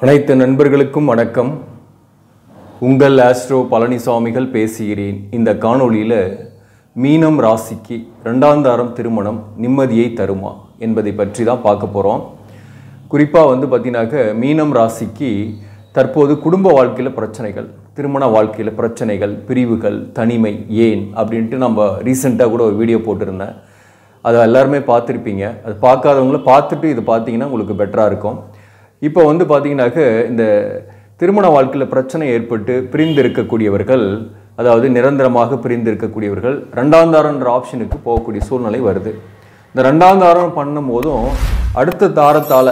அனைத்து நண்பர்களுக்கும் வணக்கம். உங்கள் ஆஸ்ட்ரோ பழனிசாமிகள் பேசுகிறேன். இந்த காணொளியில் மீனம் ராசிக்கு 2ஆம் தாரம் திருமணம் நிம்மதியை தருமா என்பதை பற்றி தான் பார்க்க போகிறோம். குறிப்பாக பார்த்தீங்கன்னாக்க மீனம் ராசிக்கு தற்போது குடும்ப வாழ்க்கையில் பிரச்சனைகள், திருமண வாழ்க்கையில் பிரச்சனைகள், பிரிவுகள், தனிமை ஏன் அப்படின்ட்டு நம்ம ரீசெண்டாக கூட ஒரு வீடியோ போட்டிருந்தேன். அதை எல்லாருமே பார்த்துருப்பீங்க. அது பார்க்காதவங்கள பார்த்துட்டு இது பார்த்தீங்கன்னா உங்களுக்கு பெட்டராக இருக்கும். இப்போ பார்த்தீங்கன்னாக்க இந்த திருமண வாழ்க்கையில் பிரச்சனை ஏற்பட்டு பிரிந்து இருக்கக்கூடியவர்கள், அதாவது நிரந்தரமாக பிரிந்து இருக்கக்கூடியவர்கள் 2ஆம் தாரம்ன்ற ஆப்ஷனுக்கு போகக்கூடிய சூழ்நிலை வருது. இந்த 2ஆம் தாரம் பண்ணும் போதும் அடுத்த தாரத்தால்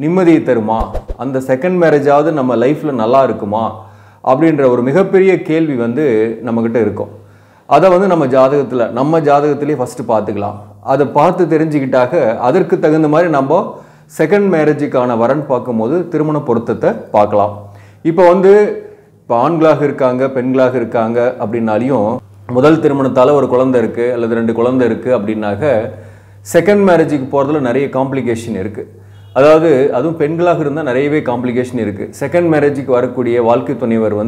நிம்மதியை தருமா, அந்த செகண்ட் மேரேஜாவது நம்ம லைஃப்பில் நல்லா இருக்குமா அப்படின்ற ஒரு மிகப்பெரிய கேள்வி நம்மக்கிட்ட இருக்கும். அதை நம்ம ஜாதகத்திலே ஃபஸ்ட்டு பார்த்துக்கலாம். அதை பார்த்து தெரிஞ்சுக்கிட்டாக்க அதற்கு தகுந்த மாதிரி நம்ம செகண்ட் மேரேஜுக்கான வரன் பார்க்கும்போது திருமண பொருத்தத்தை பார்க்கலாம். இப்போ ஆண்களாக இருக்காங்க, பெண்களாக இருக்காங்க அப்படின்னாலையும் முதல் திருமணத்தால் ஒரு குழந்தை இருக்குது அல்லது 2 குழந்தை இருக்குது அப்படின்னாக்க செகண்ட் மேரேஜுக்கு போகிறதுல நிறைய காம்ப்ளிகேஷன் இருக்குது. அதாவது அதுவும் பெண்களாக இருந்தால் நிறையவே காம்ப்ளிகேஷன் இருக்குது. செகண்ட் மேரேஜுக்கு வரக்கூடிய வாழ்க்கை துணைவர்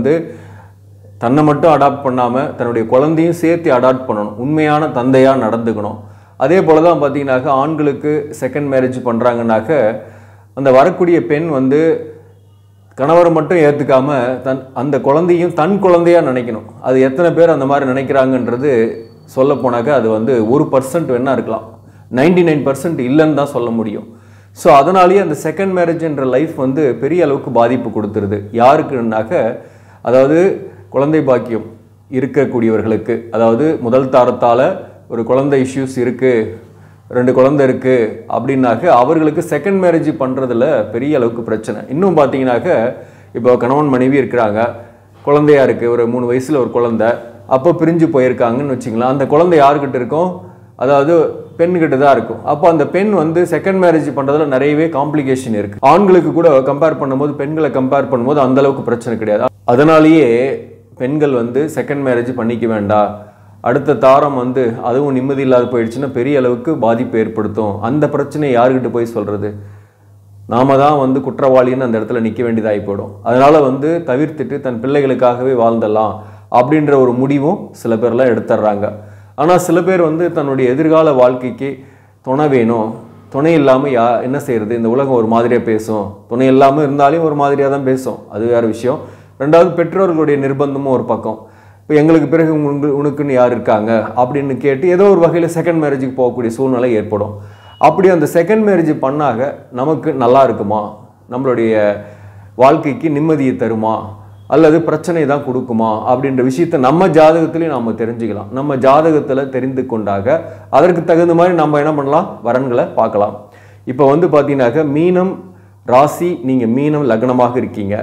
தன்னை மட்டும் அடாப்ட் பண்ணாமல் தன்னுடைய குழந்தையும் சேர்த்து அடாப்ட் பண்ணணும், உண்மையான தந்தையாக நடந்துக்கணும். அதே போல் தான் பார்த்தீங்கன்னாக்க ஆண்களுக்கு செகண்ட் மேரேஜ் பண்ணுறாங்கனாக்க அந்த வரக்கூடிய பெண் கணவரை மட்டும் ஏற்றுக்காமல் அந்த குழந்தையும் தன் குழந்தையாக நினைக்கணும். அது எத்தனை பேர் அந்த மாதிரி நினைக்கிறாங்கன்றது சொல்ல போனாக்க அது 1% வேணா இருக்கலாம், 99% இல்லைன்னு தான் சொல்ல முடியும். ஸோ அதனாலேயே அந்த செகண்ட் மேரேஜ்ன்ற லைஃப் பெரிய அளவுக்கு பாதிப்பு கொடுத்துருது. யாருக்குன்னாக்க அதாவது குழந்தை பாக்கியம் இருக்கக்கூடியவர்களுக்கு, அதாவது முதல் தாரத்தால் ஒரு குழந்தை இஷ்யூஸ் இருக்குது, 2 குழந்தை இருக்குது அப்படின்னாக்க அவர்களுக்கு செகண்ட் மேரேஜ் பண்ணுறதுல பெரிய அளவுக்கு பிரச்சனை. இன்னும் பார்த்தீங்கன்னாக்க இப்போ கணவன் மனைவி இருக்கிறாங்க, குழந்தையா இருக்குது, ஒரு 3 வயசில் ஒரு குழந்தை, அப்போ பிரிஞ்சு போயிருக்காங்கன்னு வச்சுக்கலாம். அந்த குழந்தை யாருக்கிட்ட இருக்கும், அதாவது பெண்கிட்ட தான் இருக்கும். அப்போ அந்த பெண் செகண்ட் மேரேஜ் பண்ணுறதுல நிறையவே காம்ப்ளிகேஷன் இருக்குது. ஆண்களுக்கு கூட கம்பேர் பண்ணும்போது பெண்களை கம்பேர் பண்ணும்போது அந்தளவுக்கு பிரச்சனை கிடையாது. அதனாலேயே பெண்கள் செகண்ட் மேரேஜ் பண்ணிக்க வேண்டாம், அடுத்த தாரம் அதுவும் நிம்மதி இல்லாத போயிடுச்சுன்னா பெரிய அளவுக்கு பாதிப்பு ஏற்படுத்தும். அந்த பிரச்சனையை யாருக்கிட்ட போய் சொல்கிறது, நாம தான் குற்றவாளின்னு அந்த இடத்துல நிற்க வேண்டியதாகி போயிடும். அதனால் தவிர்த்துட்டு தன் பிள்ளைகளுக்காகவே வாழ்ந்தலாம் அப்படின்ற ஒரு முடிவும் சில பேர்லாம் எடுத்துடுறாங்க. ஆனால் சில பேர் தன்னுடைய எதிர்கால வாழ்க்கைக்கு துணை வேணும், துணை இல்லாமல் என்ன செய்கிறது, இந்த உலகம் ஒரு மாதிரியாக பேசும், துணை இல்லாமல் இருந்தாலும் ஒரு மாதிரியாக தான் பேசும், அது வேறு விஷயம். 2வது பெற்றோர்களுடைய நிர்பந்தமும் ஒரு பக்கம். இப்போ எங்களுக்கு பிறகு உனக்குன்னு யார் இருக்காங்க அப்படின்னு கேட்டு ஏதோ ஒரு வகையில் செகண்ட் மேரேஜுக்கு போகக்கூடிய சூழ்நிலை ஏற்படும். அப்படி அந்த செகண்ட் மேரேஜ் பண்ணாக நமக்கு நல்லா இருக்குமா, நம்மளுடைய வாழ்க்கைக்கு நிம்மதியை தருமா அல்லது பிரச்சனை தான் கொடுக்குமா அப்படின்ற விஷயத்தை நம்ம ஜாதகத்திலையும் நாம் தெரிஞ்சுக்கலாம். நம்ம ஜாதகத்தில் தெரிந்து கொண்டாக அதற்கு தகுந்த மாதிரி நம்ம என்ன பண்ணலாம், வரன்களை பார்க்கலாம். இப்போ பார்த்தீங்கன்னாக்க மீனம் ராசி, நீங்கள் மீனம் லக்னமாக இருக்கீங்க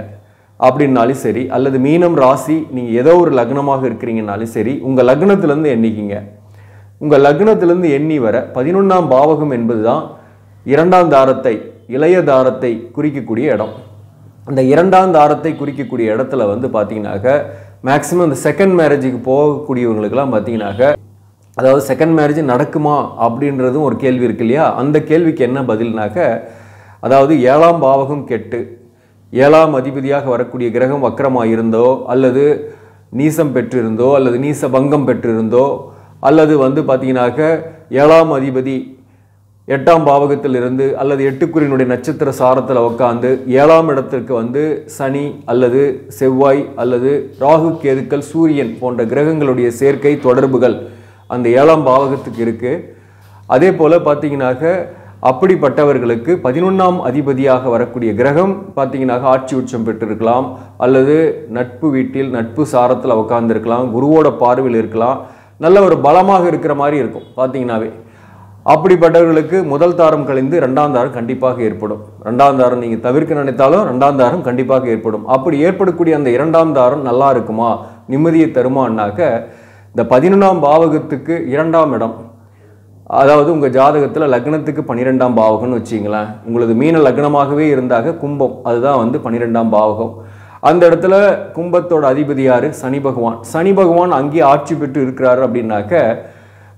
அப்படின்னாலும் சரி, அல்லது மீனம் ராசி நீங்கள் ஏதோ ஒரு லக்னமாக இருக்கிறீங்கனாலும் சரி, உங்கள் லக்னத்திலேருந்து எண்ணிக்கிங்க. உங்கள் லக்னத்திலேருந்து எண்ணி வர 11ஆம் பாவகம் என்பது தான் 2ஆம் தாரத்தை, இளைய தாரத்தை குறிக்கக்கூடிய இடம். அந்த 2ஆம் தாரத்தை குறிக்கக்கூடிய இடத்துல பார்த்தீங்கன்னாக்க மேக்சிமம் இந்த செகண்ட் மேரேஜுக்கு போகக்கூடியவங்களுக்கெல்லாம் பார்த்தீங்கன்னாக்க, அதாவது செகண்ட் மேரேஜ் நடக்குமா அப்படின்றதும் ஒரு கேள்வி இருக்கு இல்லையா. அந்த கேள்விக்கு என்ன பதில்னாக்க, அதாவது 7ஆம் பாவகம் கெட்டு 7ஆம் அதிபதியாக வரக்கூடிய கிரகம் வக்கரமாக இருந்தோ அல்லது நீசம் பெற்றிருந்தோ அல்லது நீச பங்கம் பெற்றிருந்தோ அல்லது பார்த்தீங்கன்னாக்க 7ஆம் அதிபதி 8ஆம் பாவகத்திலிருந்து அல்லது 8குறியினுடைய நட்சத்திர சாரத்தில் உட்காந்து 7ஆம் இடத்திற்கு சனி அல்லது செவ்வாய் அல்லது ராகு கேதுக்கள் சூரியன் போன்ற கிரகங்களுடைய சேர்க்கை தொடர்புகள் அந்த 7ஆம் பாவகத்துக்கு இருக்குது. அதே போல் பார்த்தீங்கன்னாக்க அப்படிப்பட்டவர்களுக்கு 11ஆம் அதிபதியாக வரக்கூடிய கிரகம் பார்த்தீங்கன்னாக்க ஆட்சி உச்சம் பெற்றிருக்கலாம் அல்லது நட்பு வீட்டில் நட்பு சாரத்தில் உட்கார்ந்துருக்கலாம், குருவோட பார்வையில் இருக்கலாம், நல்ல ஒரு பலமாக இருக்கிற மாதிரி இருக்கும் பார்த்தீங்கன்னாவே. அப்படிப்பட்டவர்களுக்கு முதல் தாரம் கழிந்து 2ஆம் தாரம் கண்டிப்பாக ஏற்படும். 2ஆம் தாரம் நீங்கள் தவிர்க்க நினைத்தாலும் 2ஆம் தாரம் கண்டிப்பாக ஏற்படும். அப்படி ஏற்படக்கூடிய அந்த 2ஆம் தாரம் நல்லா இருக்குமா, நிம்மதியை தருமானாக்க, இந்த 11ஆம் பாவகத்துக்கு 2ஆம் இடம், அதாவது உங்கள் ஜாதகத்தில் லக்னத்துக்கு 12ஆம் பாவகம்னு வச்சிங்களேன். உங்களது மீன லக்னமாகவே இருந்தாக கும்பம், அதுதான் 12ஆம் பாவகம். அந்த இடத்துல கும்பத்தோட அதிபதி யார், சனி பகவான். சனி பகவான் அங்கேயே ஆட்சி பெற்று இருக்கிறாரு அப்படின்னாக்க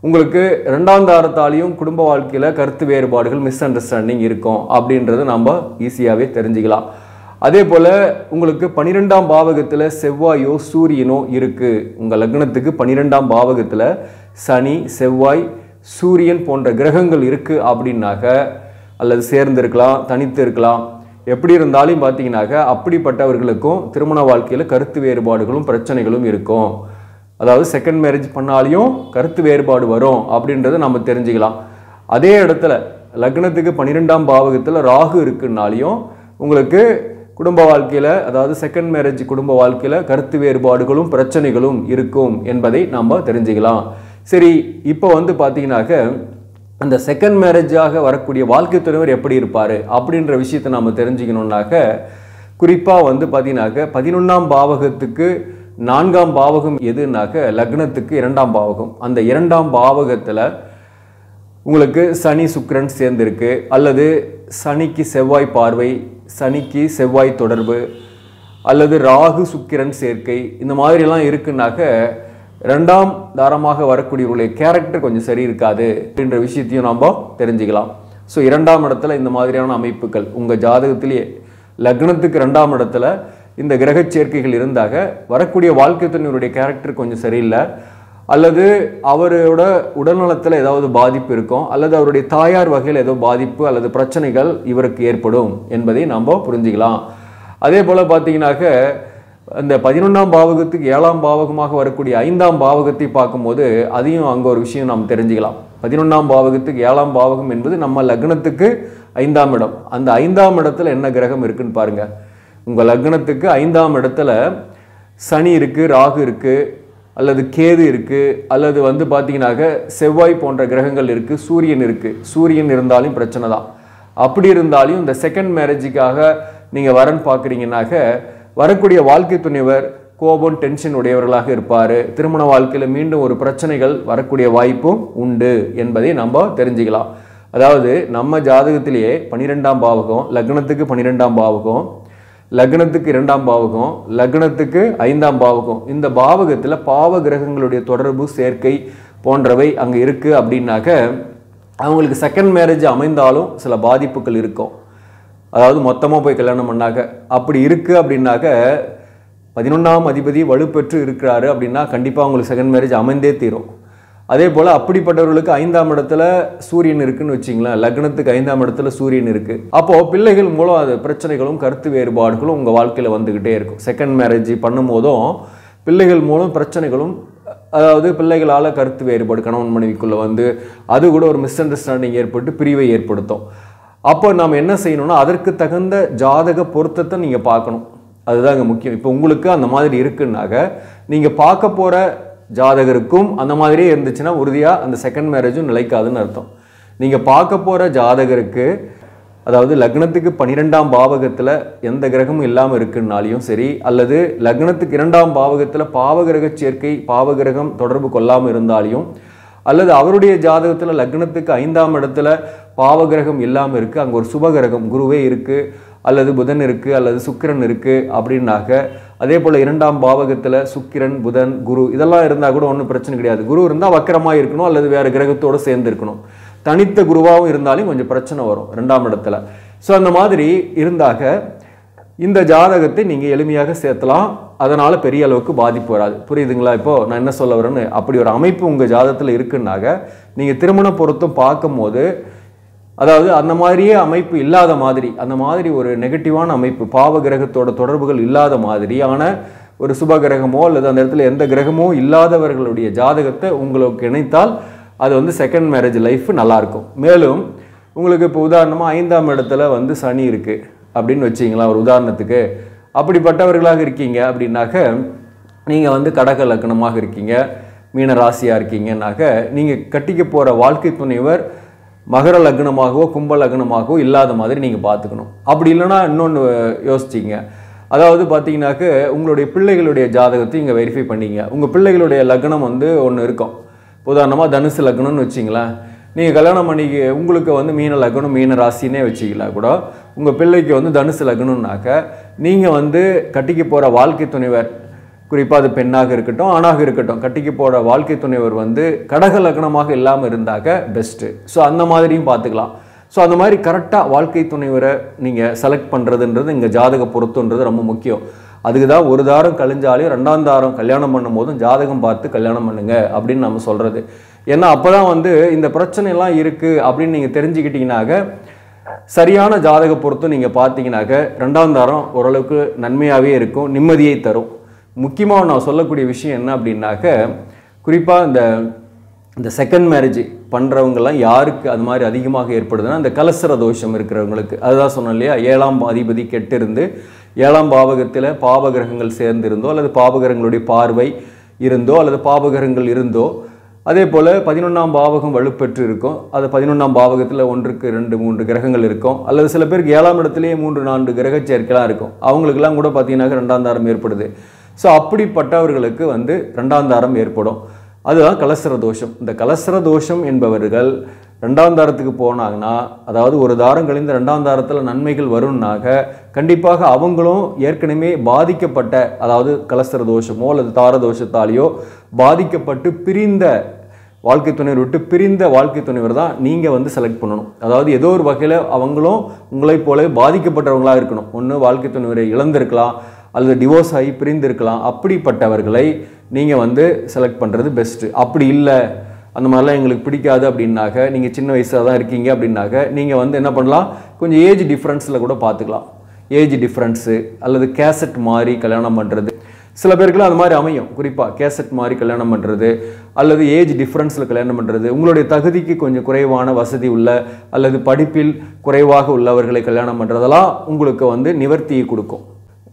உங்களுக்கு 2ஆம் தாரத்தாலையும் குடும்ப வாழ்க்கையில் கருத்து வேறுபாடுகள், மிஸ் அண்டர்ஸ்டாண்டிங் இருக்கும் அப்படின்றது நம்ம ஈஸியாகவே தெரிஞ்சுக்கலாம். அதே போல் உங்களுக்கு 12ஆம் பாவகத்தில் செவ்வாயோ சூரியனோ இருக்குது, உங்கள் லக்னத்துக்கு 12ஆம் பாவகத்தில் சனி செவ்வாய் சூரியன் போன்ற கிரகங்கள் இருக்குது அப்படின்னாக்க, அல்லது சேர்ந்து இருக்கலாம் தனித்து இருக்கலாம், எப்படி இருந்தாலும் பார்த்தீங்கன்னாக்க அப்படிப்பட்டவர்களுக்கும் திருமண வாழ்க்கையில் கருத்து வேறுபாடுகளும் பிரச்சனைகளும் இருக்கும். அதாவது செகண்ட் மேரேஜ் பண்ணாலையும் கருத்து வேறுபாடு வரும் அப்படின்றத நம்ம தெரிஞ்சுக்கலாம். அதே இடத்துல லக்னத்துக்கு 12ஆம் பாவகத்தில் ராகு இருக்குன்னாலையும் உங்களுக்கு குடும்ப வாழ்க்கையில், அதாவது செகண்ட் மேரேஜ் குடும்ப வாழ்க்கையில் கருத்து வேறுபாடுகளும் பிரச்சனைகளும் இருக்கும் என்பதை நம்ம தெரிஞ்சுக்கலாம். சரி, இப்போ பார்த்தீங்கன்னாக்க அந்த செகண்ட் மேரேஜாக வரக்கூடிய வாழ்க்கை துணைவர் எப்படி இருப்பார் அப்படின்ற விஷயத்தை நம்ம தெரிஞ்சுக்கணுன்னாக்க, குறிப்பாக பார்த்தீங்கன்னாக்க 11ஆம் பாவகத்துக்கு 4ஆம் பாவகம் எதுனாக்க லக்னத்துக்கு 2ஆம் பாவகம். அந்த 2ஆம் பாவகத்தில் உங்களுக்கு சனி சுக்கிரன் சேர்ந்திருக்கு, அல்லது சனிக்கு செவ்வாய் பார்வை, சனிக்கு செவ்வாய் தொடர்பு, அல்லது ராகு சுக்கிரன் சேர்க்கை, இந்த மாதிரிலாம் இருக்குன்னாக்க 2ஆம் தாரமாக வரக்கூடியவர்களுடைய கேரக்டர் கொஞ்சம் சரி இருக்காது அப்படின்ற விஷயத்தையும் நம்ம தெரிஞ்சுக்கலாம். ஸோ 2ஆம் இடத்துல இந்த மாதிரியான அமைப்புகள் உங்கள் ஜாதகத்திலேயே லக்னத்துக்கு 2ஆம் இடத்துல இந்த கிரக சேர்க்கைகள் இருந்தாக வரக்கூடிய வாழ்க்கை துணையுடைய கேரக்டர் கொஞ்சம் சரியில்லை, அல்லது அவரோட உடல்நலத்தில் ஏதாவது பாதிப்பு இருக்கும், அல்லது அவருடைய தாயார் வகையில் ஏதோ பாதிப்பு அல்லது பிரச்சனைகள் இவருக்கு ஏற்படும் என்பதை நம்ம புரிஞ்சுக்கலாம். அதே போல் பார்த்தீங்கன்னாக்க அந்த 11ஆம் பாவகத்துக்கு 7ஆம் பாவகமாக வரக்கூடிய 5ஆம் பாவகத்தை பார்க்கும்போது அதையும் அங்கே ஒரு விஷயம் நாம் தெரிஞ்சுக்கலாம். 11ஆம் பாவகத்துக்கு 7ஆம் பாவகம் என்பது நம்ம லக்னத்துக்கு 5ஆம் இடம். அந்த 5ஆம் இடத்துல என்ன கிரகம் இருக்குன்னு பாருங்க. உங்கள் லக்னத்துக்கு 5ஆம் இடத்துல சனி இருக்கு, ராகு இருக்கு, அல்லது கேது இருக்கு, அல்லது பார்த்தீங்கன்னாக்க செவ்வாய் போன்ற கிரகங்கள் இருக்கு, சூரியன் இருக்கு. சூரியன் இருந்தாலும் பிரச்சனை தான். அப்படி இருந்தாலும் இந்த செகண்ட் மேரேஜுக்காக நீங்கள் வரன் பார்க்குறீங்கன்னாக்க வரக்கூடிய வாழ்க்கை துணைவர் கோபம் டென்ஷன் உடையவர்களாக இருப்பார். திருமண வாழ்க்கையில் மீண்டும் ஒரு பிரச்சனைகள் வரக்கூடிய வாய்ப்பும் உண்டு என்பதை நம்ம தெரிஞ்சுக்கலாம். அதாவது நம்ம ஜாதகத்திலேயே 12ஆம் பாவகம், லக்னத்துக்கு 12ஆம் பாவகம், லக்னத்துக்கு 2ஆம் பாவகம், லக்னத்துக்கு 5ஆம் பாவகம், இந்த பாவகத்தில் பாவ கிரகங்களுடைய தொடர்பு சேர்க்கை போன்றவை அங்கே இருக்குது அப்படின்னாக்க அவங்களுக்கு செகண்ட் மேரேஜ் அமைந்தாலும் சில பாதிப்புகள் இருக்கும். அதாவது மொத்தமாக போய் கல்யாணம் பண்ணாக்க அப்படி இருக்குது அப்படின்னாக்க 11ஆம் அதிபதி வலுப்பெற்று இருக்கிறாரு அப்படின்னா கண்டிப்பாக அவங்களுக்கு செகண்ட் மேரேஜ் அமைந்தே தீரும். அதே போல் அப்படிப்பட்டவர்களுக்கு 5ஆம் இடத்துல சூரியன் இருக்குன்னு வச்சிங்களேன், லக்னத்துக்கு 5ஆம் இடத்துல சூரியன் இருக்குது. அப்போது பிள்ளைகள் மூலம் அது பிரச்சனைகளும் கருத்து வேறுபாடுகளும் உங்கள் வாழ்க்கையில் வந்துக்கிட்டே இருக்கும். செகண்ட் மேரேஜ் பண்ணும் போதும் பிள்ளைகள் மூலம் பிரச்சனைகளும், அதாவது பிள்ளைகளால் கருத்து வேறுபாடு கணவன் மனைவிக்குள்ளே அது கூட ஒரு மிஸ் அண்டர்ஸ்டாண்டிங் ஏற்பட்டு பிரிவை ஏற்படுத்தும். அப்போ நாம் என்ன செய்யணும்னா அதற்கு தகுந்த ஜாதக பொருத்தத்தை நீங்கள் பார்க்கணும். அதுதான் இங்கே முக்கியம். இப்போ உங்களுக்கு அந்த மாதிரி இருக்குன்னாக்க நீங்கள் பார்க்க போகிற ஜாதகருக்கும் அந்த மாதிரியே இருந்துச்சுன்னா உறுதியாக அந்த செகண்ட் மேரேஜும் நிலைக்காதுன்னு அர்த்தம். நீங்கள் பார்க்க போகிற ஜாதகருக்கு, அதாவது லக்னத்துக்கு 12ஆம் பாவகத்தில் எந்த கிரகமும் இல்லாமல் இருக்குன்னாலையும் சரி, அல்லது லக்னத்துக்கு 2ஆம் பாவகத்தில் பாவகிரக சேர்க்கை பாவகிரகம் தொடர்பு கொள்ளாமல் இருந்தாலையும், அல்லது அவருடைய ஜாதகத்தில் லக்னத்துக்கு 5ஆம் இடத்துல பாவகிரகம் இல்லாமல் இருக்குது, அங்கே ஒரு சுபகிரகம் குருவே இருக்குது, அல்லது புதன் இருக்குது, அல்லது சுக்கிரன் இருக்குது அப்படின்னாக்க, அதே போல் 2ஆம் பாவகத்தில் சுக்கிரன் புதன் குரு இதெல்லாம் இருந்தால் கூட ஒன்றும் பிரச்சனை கிடையாது. குரு இருந்தால் வக்கரமாக இருக்கணும், அல்லது வேறு கிரகத்தோடு சேர்ந்து இருக்கணும். தனித்த குருவாகவும் இருந்தாலும் கொஞ்சம் பிரச்சனை வரும் 2ஆம் இடத்துல. ஸோ அந்த மாதிரி இருந்தாக இந்த ஜாதகத்தை நீங்கள் எளிமையாக சேர்த்தலாம், அதனால் பெரிய அளவுக்கு பாதிப்பு வராது. புரியுதுங்களா? இப்போது நான் என்ன சொல்ல வரேன்னு, அப்படி ஒரு அமைப்பு உங்கள் ஜாதகத்தில் இருக்குன்னாக்க நீங்கள் திருமண பொருத்தம் பார்க்கும்போது, அதாவது அந்த மாதிரியே அமைப்பு இல்லாத மாதிரி, அந்த மாதிரி ஒரு நெகட்டிவான அமைப்பு பாவ கிரகத்தோட தொடர்புகள் இல்லாத மாதிரியான ஒரு சுப கிரகமோ அல்லது அந்த இடத்துல எந்த கிரகமோ இல்லாதவர்களுடைய ஜாதகத்தை உங்களுக்கு இணைத்தால் அது செகண்ட் மேரேஜ் லைஃப் நல்லாயிருக்கும். மேலும் உங்களுக்கு இப்போ உதாரணமாக 5ஆம் இடத்துல சனி இருக்குது அப்படின்னு வச்சிங்களா, ஒரு உதாரணத்துக்கு. அப்படிப்பட்டவர்களாக இருக்கீங்க அப்படின்னாக்க நீங்கள் கடக லக்னமாக இருக்கீங்க, மீன ராசியாக இருக்கீங்கன்னாக்க நீங்கள் கட்டிக்க போகிற வாழ்க்கை துணைவர் மகர லக்னமாகவோ கும்ப லக்னமாகவோ இல்லாத மாதிரி நீங்கள் பார்த்துக்கணும். அப்படி இல்லைன்னா இன்னொன்று யோசிச்சிங்க, அதாவது பார்த்தீங்கன்னாக்க உங்களுடைய பிள்ளைகளுடைய ஜாதகத்தை இங்கே வெரிஃபை பண்ணிங்க. உங்கள் பிள்ளைகளுடைய லக்னம் ஒன்று இருக்கும். உதாரணமாக தனுசு லக்னம்னு வச்சிங்களேன், நீங்கள் கல்யாணம் பண்ணிக்க உங்களுக்கு மீன லக்னம் மீன ராசினே வச்சிக்கலாம் கூட, உங்கள் பிள்ளைக்கு தனுசு லக்னம்னாக்க நீங்கள் கட்டிக்க போகிற வாழ்க்கை துணைவர், குறிப்பாக அது பெண்ணாக இருக்கட்டும் ஆணாக இருக்கட்டும், கட்டிக்கு போகிற வாழ்க்கை துணைவர் கடக லக்னமாக இல்லாமல் இருந்தாக்க பெஸ்ட்டு. ஸோ அந்த மாதிரியும் பார்த்துக்கலாம். ஸோ அந்த மாதிரி கரெக்டாக வாழ்க்கை துணைவரை நீங்கள் செலக்ட் பண்ணுறதுன்றது இங்கே ஜாதக பொருத்தன்றது ரொம்ப முக்கியம். அதுக்கு தான் ஒரு தாரம் கழிஞ்சாலையும் 2ஆம் தாரம் கல்யாணம் பண்ணும் போதும் ஜாதகம் பார்த்து கல்யாணம் பண்ணுங்க அப்படின்னு நம்ம சொல்கிறது. ஏன்னா அப்போ தான் வந்து இந்த பிரச்சனைலாம் இருக்குது அப்படின்னு நீங்கள் தெரிஞ்சுக்கிட்டீங்கன்னாக்க, சரியான ஜாதக பொருத்தம் நீங்கள் பார்த்தீங்கன்னாக்க 2ஆம் தாரம் ஓரளவுக்கு நன்மையாகவே இருக்கும், நிம்மதியை தரும். முக்கியமாக நான் சொல்லக்கூடிய விஷயம் என்ன அப்படின்னாக்க, குறிப்பாக இந்த செகண்ட் மேரேஜ் பண்ணுறவங்கெல்லாம் யாருக்கு அது மாதிரி அதிகமாக ஏற்படுதுன்னா, இந்த கலசர தோஷம் இருக்கிறவங்களுக்கு. அதுதான் சொன்னோம் இல்லையா, 7ஆம் அதிபதி கெட்டிருந்து 7ஆம் பாவகத்தில் பாபகிரகங்கள் சேர்ந்திருந்தோ அல்லது பாபகிரகங்களுடைய பார்வை இருந்தோ அல்லது பாபகிரகங்கள் இருந்தோ, அதே போல் 11ஆம் பாவகம் வலுப்பெற்று இருக்கும். அது 11ஆம் பாவகத்தில் 1க்கு 2 3 கிரகங்கள் இருக்கும். அல்லது சில பேருக்கு 7ஆம் இடத்துலேயே 3 4 கிரக சேர்க்கைலாம் இருக்கும். அவங்களுக்கெல்லாம் கூட பார்த்தீங்கன்னாக்க 2ஆம் தாரம் ஏற்படுது. ஸோ அப்படிப்பட்டவர்களுக்கு வந்து 2ஆம் தாரம் ஏற்படும். அதுதான் கலசர தோஷம். இந்த கலசர தோஷம் என்பவர்கள் 2ஆம் தாரத்துக்கு போனாங்கன்னா, அதாவது ஒரு தாரம் கழிந்து 2ஆம் தாரத்தில் நன்மைகள் வரும்னாக, கண்டிப்பாக அவங்களும் ஏற்கனவே பாதிக்கப்பட்ட, அதாவது கலசர தோஷமோ அல்லது தார தோஷத்தாலேயோ பாதிக்கப்பட்டு பிரிந்த வாழ்க்கை துணைவர் விட்டு பிரிந்த வாழ்க்கை துணைவர் தான் நீங்கள் வந்து செலக்ட் பண்ணணும். அதாவது ஏதோ ஒரு வகையில் அவங்களும் உங்களைப் போல பாதிக்கப்பட்டவங்களாக இருக்கணும். ஒன்று வாழ்க்கை துணைவரை இழந்திருக்கலாம் அல்லது டிவோர்ஸ் ஆகி பிரிந்திருக்கலாம். அப்படிப்பட்டவர்களை நீங்கள் வந்து செலக்ட் பண்ணுறது பெஸ்ட்டு. அப்படி இல்லை, அந்த மாதிரிலாம் எங்களுக்கு பிடிக்காது அப்படின்னாக்க, நீங்கள் சின்ன வயசாக தான் இருக்கீங்க அப்படின்னாக்க, நீங்கள் வந்து என்ன பண்ணலாம், கொஞ்சம் ஏஜ் டிஃப்ரென்ஸில் கூட பார்த்துக்கலாம். ஏஜ் டிஃப்ரென்ஸு அல்லது கேசட் மாதிரி கல்யாணம் பண்ணுறது, சில பேருக்குலாம் அது மாதிரி அமையும். குறிப்பாக கேசட் மாதிரி கல்யாணம் பண்ணுறது அல்லது ஏஜ் டிஃப்ரென்ஸில் கல்யாணம் பண்ணுறது, உங்களுடைய தகுதிக்கு கொஞ்சம் குறைவான வசதி உள்ள அல்லது படிப்பில் குறைவாக உள்ளவர்களை கல்யாணம் பண்ணுறதெல்லாம் உங்களுக்கு வந்து நிவர்த்தியை கொடுக்கும்.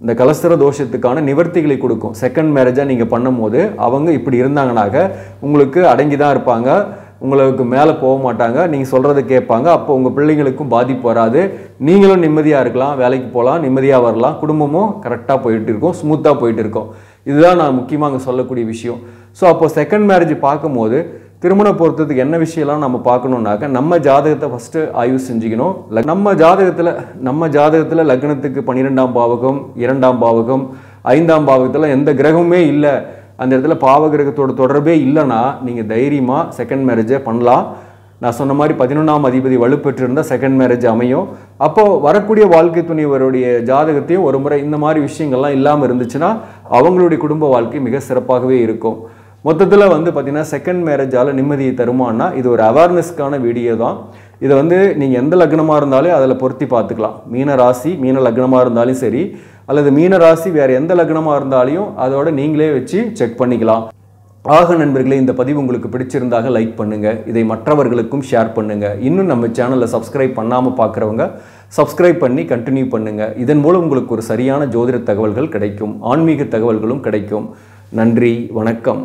இந்த கலசர தோஷத்துக்கான நிவர்த்திகளை கொடுக்கும். செகண்ட் மேரேஜாக நீங்கள் பண்ணும்போது அவங்க இப்படி இருந்தாங்கனாக்க உங்களுக்கு அடங்கி தான் இருப்பாங்க, உங்களுக்கு மேலே போக மாட்டாங்க, நீங்கள் சொல்கிறத கேட்பாங்க. அப்போ உங்கள் பிள்ளைங்களுக்கும் பாதிப்பு வராது, நீங்களும் நிம்மதியாக இருக்கலாம், வேலைக்கு போகலாம், நிம்மதியாக வரலாம், குடும்பமும் கரெக்டாக போயிட்டு இருக்கும், ஸ்மூத்தாக போயிட்டு இருக்கும். இதுதான் நான் முக்கியமாக அங்கே சொல்லக்கூடிய விஷயம். ஸோ அப்போ செகண்ட் மேரேஜ் பார்க்கும்போது திருமண பொருத்தத்துக்கு என்ன விஷயம்லாம் நம்ம பார்க்கணுன்னாக்க, நம்ம ஜாதகத்தை ஃபஸ்ட்டு ஆய்வு செஞ்சுக்கணும். நம்ம ஜாதகத்தில் லக்னத்துக்கு 12ஆம் பாவகம், 2ஆம் பாவகம், 5ஆம் பாவகத்தில் எந்த கிரகமுமே இல்லை, அந்த இடத்துல பாவகிரகத்தோட தொடர்பே இல்லைன்னா நீங்கள் தைரியமாக செகண்ட் மேரேஜை பண்ணலாம். நான் சொன்ன மாதிரி 11ஆம் அதிபதி வலுப்பெற்றிருந்தால் செகண்ட் மேரேஜ் அமையும். அப்போது வரக்கூடிய வாழ்க்கை துணைவருடைய ஜாதகத்தையும் ஒரு முறை இந்த மாதிரி விஷயங்கள்லாம் இல்லாமல் இருந்துச்சுன்னா அவங்களுடைய குடும்ப வாழ்க்கை மிக சிறப்பாகவே இருக்கும். மொத்தத்தில் வந்து பார்த்திங்கன்னா செகண்ட் மேரேஜால் நிம்மதியை தருமானா, இது ஒரு அவேர்னஸ்க்கான வீடியோ தான். இதை வந்து நீங்கள் எந்த லக்னமாக இருந்தாலும் அதில் பொருத்தி பார்த்துக்கலாம். மீன ராசி மீன லக்னமாக இருந்தாலும் சரி, அல்லது மீன ராசி வேறு எந்த லக்னமாக இருந்தாலையும் அதோட நீங்களே வச்சு செக் பண்ணிக்கலாம். ஆக நண்பர்களே, இந்த பதிவு உங்களுக்கு பிடிச்சிருந்தாக லைக் பண்ணுங்கள், இதை மற்றவர்களுக்கும் ஷேர் பண்ணுங்கள். இன்னும் நம்ம சேனலை சப்ஸ்கிரைப் பண்ணாமல் பார்க்குறவங்க சப்ஸ்கிரைப் பண்ணி கண்டினியூ பண்ணுங்கள். இதன் மூலம் உங்களுக்கு ஒரு சரியான ஜோதிட தகவல்கள் கிடைக்கும், ஆன்மீக தகவல்களும் கிடைக்கும். நன்றி, வணக்கம்.